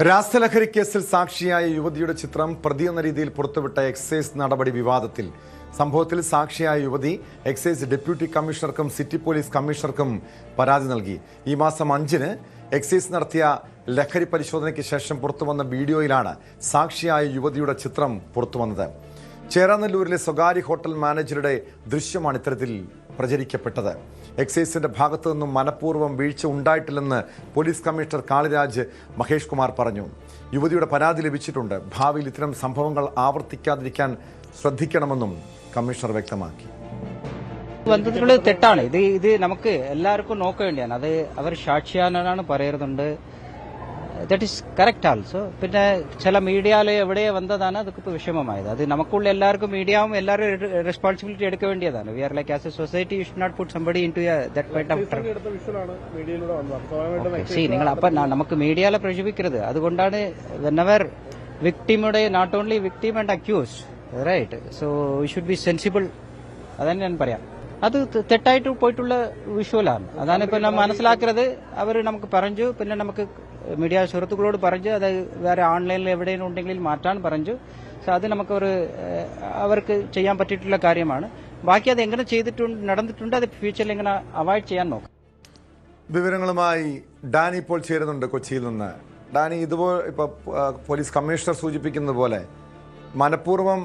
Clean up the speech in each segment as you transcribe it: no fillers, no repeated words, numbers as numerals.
രാസലഹരി കേസിൽ സാക്ഷിയായ യുവതിയുടെ ചിത്രം പ്രതി എന്ന രീതിയിൽ പുറത്തുവിട്ട എക്സൈസ് നടപടി വിവാദത്തിൽ. സംഭവത്തിൽ സാക്ഷിയായ യുവതി എക്സൈസ് ഡെപ്യൂട്ടി കമ്മീഷണർക്കും സിറ്റി പോലീസ് കമ്മീഷണർക്കും പരാതി നൽകി. ഈ മാസം 5-ന് എക്സൈസ് നടത്തിയ ലഹരി പരിശോധനയ്ക്ക് ശേഷം പുറത്തുവന്ന വീഡിയോയിലാണ് സാക്ഷിയായ യുവതിയുടെ ചിത്രം പുറത്തുവന്നത്. ചേരാനെല്ലൂരിലെ സ്വകാര്യ ഹോട്ടൽ മാനേജറുടെ ദൃശ്യമാണ് ഇത്തരത്തിൽ പ്രചരിക്കപ്പെട്ടത്. എക്സൈസിന്റെ ഭാഗത്തു നിന്നും മനഃപൂർവ്വം വീഴ്ച ഉണ്ടായിട്ടില്ലെന്ന് പോലീസ് കമ്മീഷണർ കാളിരാജ് മഹേഷ് കുമാർ പറഞ്ഞു. യുവതിയുടെ പരാതി ലഭിച്ചിട്ടുണ്ട്. ഭാവിയിൽ ഇത്തരം സംഭവങ്ങൾ ആവർത്തിക്കാതിരിക്കാൻ ശ്രദ്ധിക്കണമെന്നും കമ്മീഷണർ വ്യക്തമാക്കി. ബന്ധത്തിലുള്ള തെറ്റാണ് ഇത് നമുക്ക് എല്ലാവർക്കും നോക്കേണ്ടിയാണ്. അത് അവർ സാക്ഷിയാണെന്നാണ് പറയുന്നുണ്ട്. That is correct also. പിന്നെ ചില മീഡിയയിലെ എവിടെ വന്നതാണ് അതൊക്കെ വിഷമമായത്. അത് നമുക്കുള്ള എല്ലാവർക്കും മീഡിയയും എല്ലാവരും റെസ്പോൺസിബിലിറ്റി എടുക്ക വേണ്ടിയതാണ്. We are like as a society you should not put somebody into that kind of നിങ്ങൾ അപ്പം നമുക്ക് മീഡിയയിലെ പ്രചരിപ്പിക്കരുത്. അതുകൊണ്ടാണ് വെനെവർ വിക്ടിമുടെ not only victim and accuse right, so we should be sensible. അതന്നെ ഞാൻ പറയാം. അത് തെറ്റായിട്ട് പോയിട്ടുള്ള വിഷ്വലാണ്. അതാണ് ഇപ്പൊ നാം മനസ്സിലാക്കുന്നത്. അവർ നമുക്ക് പറഞ്ഞു, പിന്നെ നമുക്ക് മീഡിയ സുഹൃത്തുക്കളോട് പറഞ്ഞു, അത് വേറെ ഓൺലൈനിൽ എവിടെയും ഉണ്ടെങ്കിൽ മാറ്റാൻ പറഞ്ഞു. സോ അത് നമുക്ക് അവർക്ക് ചെയ്യാൻ പറ്റിയിട്ടുള്ള കാര്യമാണ്. ബാക്കി അത് എങ്ങനെ നടന്നിട്ടുണ്ട്, അത് ഫ്യൂച്ചറിൽ എങ്ങനെ അവോയ്ഡ് ചെയ്യാൻ നോക്കാം. വിവരങ്ങളുമായി ഡാനി ഇപ്പോൾ ചേരുന്നുണ്ട് കൊച്ചിയിൽ നിന്ന്. ഡാനി, ഇതുപോലെ ഇപ്പൊ പോലീസ് കമ്മീഷണർ സൂചിപ്പിക്കുന്നത് പോലെ മനഃപൂർവ്വം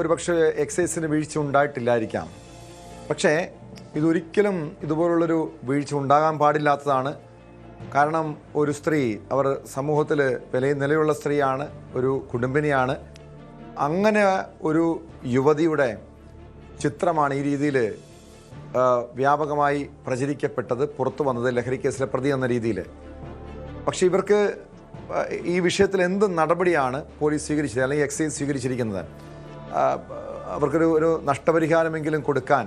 ഒരുപക്ഷെ എക്സൈസിന് വീഴ്ച ഉണ്ടായിട്ടില്ലായിരിക്കാം. പക്ഷേ ഇതൊരിക്കലും ഇതുപോലുള്ളൊരു വീഴ്ച ഉണ്ടാകാൻ പാടില്ലാത്തതാണ്. കാരണം ഒരു സ്ത്രീ, അവർ സമൂഹത്തിൽ നിലയുള്ള സ്ത്രീയാണ്, ഒരു കുടുംബിനിയാണ്. അങ്ങനെ ഒരു യുവതിയുടെ ചിത്രമാണ് ഈ രീതിയിൽ വ്യാപകമായി പ്രചരിക്കപ്പെട്ടത്, പുറത്തു വന്നത് ലഹരി കേസിലെ പ്രതി എന്ന രീതിയിൽ. പക്ഷേ ഇവർക്ക് ഈ വിഷയത്തിൽ എന്ത് നടപടിയാണ് പോലീസ് സ്വീകരിച്ചത്, അല്ലെങ്കിൽ എക്സൈസ് സ്വീകരിച്ചിരിക്കുന്നത്? അവർക്കൊരു നഷ്ടപരിഹാരമെങ്കിലും കൊടുക്കാൻ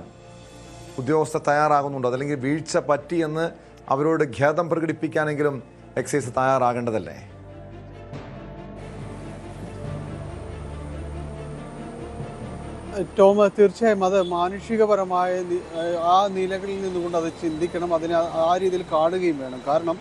ഉദ്യോഗസ്ഥർ തയ്യാറാകുന്നുണ്ടോ? അതല്ലെങ്കിൽ വീഴ്ച പറ്റിയെന്ന് അവരോട് ഖേദം പ്രകടിപ്പിക്കാനെങ്കിലും എക്സൈസ് തയ്യാറാകേണ്ടതല്ലേ? ടോം, തീർച്ചയായും അത് മാനുഷികപരമായ ആ നിലകളിൽ നിന്നുകൊണ്ട് അത് ചിന്തിക്കണം, അതിനെ ആ രീതിയിൽ കാണുകയും വേണം. കാരണം